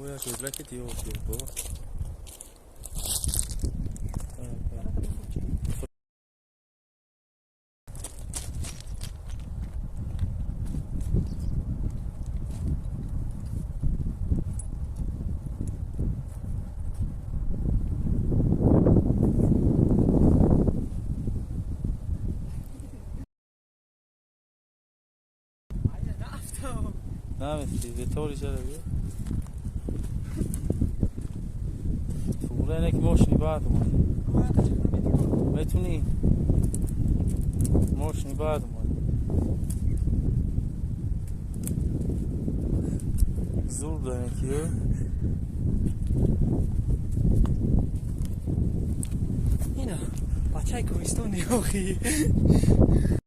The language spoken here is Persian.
ya gözler ki diyor bu. نمیستی به طوری چرا بیا تو اینه که ماشینی بعد اومد میتونی ماشینی بعد اومد زور داره که اینا بچه کوهستانی آخی